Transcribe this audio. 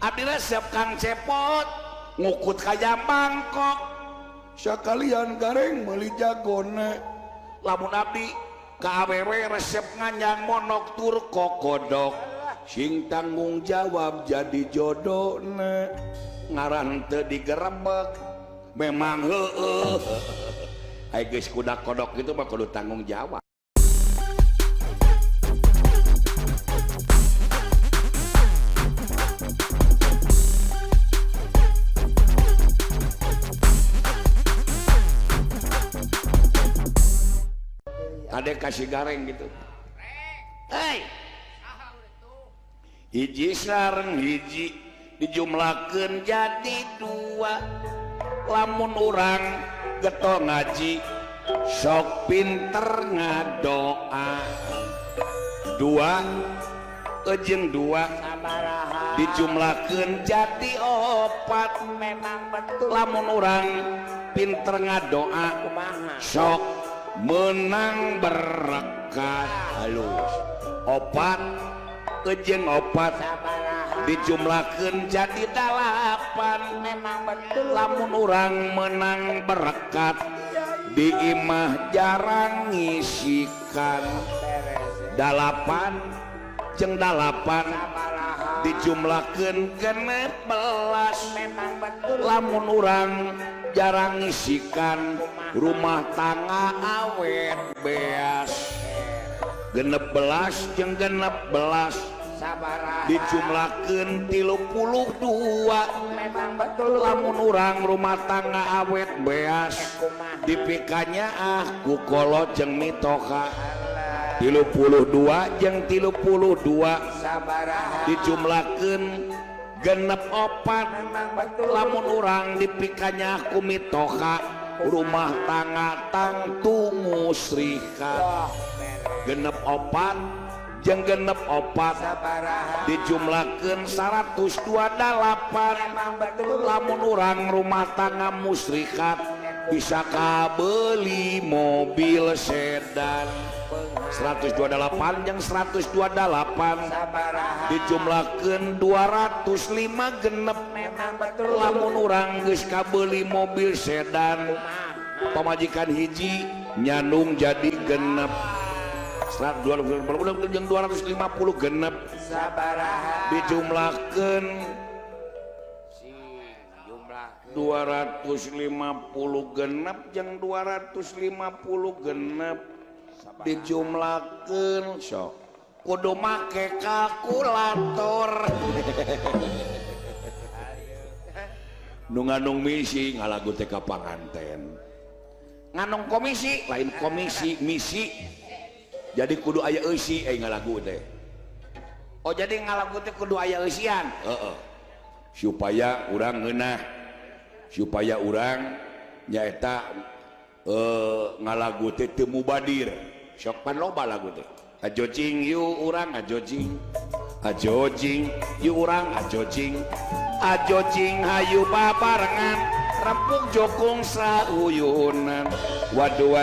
abdi resep Kang Cepot ngukut kaya mangkok sakalian gareng meuli jagone lamun abdi ka awewe resep nganyang monok tur kokodok sing tanggung jawab jadi jodone ngaran teu digerebek memang heueuh ai geus kuda kodok itu mah kudu tanggung jawab. Adek kasih gareng gitu. Hei, hiji sareng hiji dijumlakeun jadi dua. Lamun urang geto ngaji sok pinter ngadoa. Dua jeung dua dijumlakeun jadi opat. Memang betul. Lamun urang pinter ngadoa sok menang berkat halus opat jeung opat dijumlakeun jadi 8. Memang betul. Lamun urang menang berkat di imah jarang ngisikan 8 jeung 8 dijumlakeun 16. Memang betul. Lamun urang jarang ngisikan rumah tangga awet beas 16 jeung 16 Sabaraha dijumlakeun 32. memang betul. Lamun urang rumah tangga awet beas dipikanya ku kolo jeung mitoka 32 jeung 32 Sabaraha dijumlakeun 64. memang betul. Lamun urang dipikanya ku mitoka rumah tangga tangtu musrika 64 jeung 64 Sabaraha dijumlakeun 128. memang betul. Lamun urang rumah tangga musrikat bisa kabeli mobil sedan 128 jeung 128 Sabaraha dijumlakeun 205 genep. memang betul. Lamun urang geus kabeli mobil sedan pamajikan hiji nyanung jadi genep 250 genep Sabaraha dijumlakeun si jumlah 250 genep jeung 250 genep dijumlakeun sok kudu make kalkulator. Nu nganong misi ngalagu teh ka panganten nganong komisi lain komisi misi jadi kudu aya eusi ngalagu teh. Oh jadi ngalagu teh kudu aya eusian supaya urang ngeunah supaya urang nyaeta ngalagu teh teu mubadir sok pan loba lagu teh ajojing yu urang ajojing yu urang ajojing hayu babarengan rempuk jokong sauyunan waduh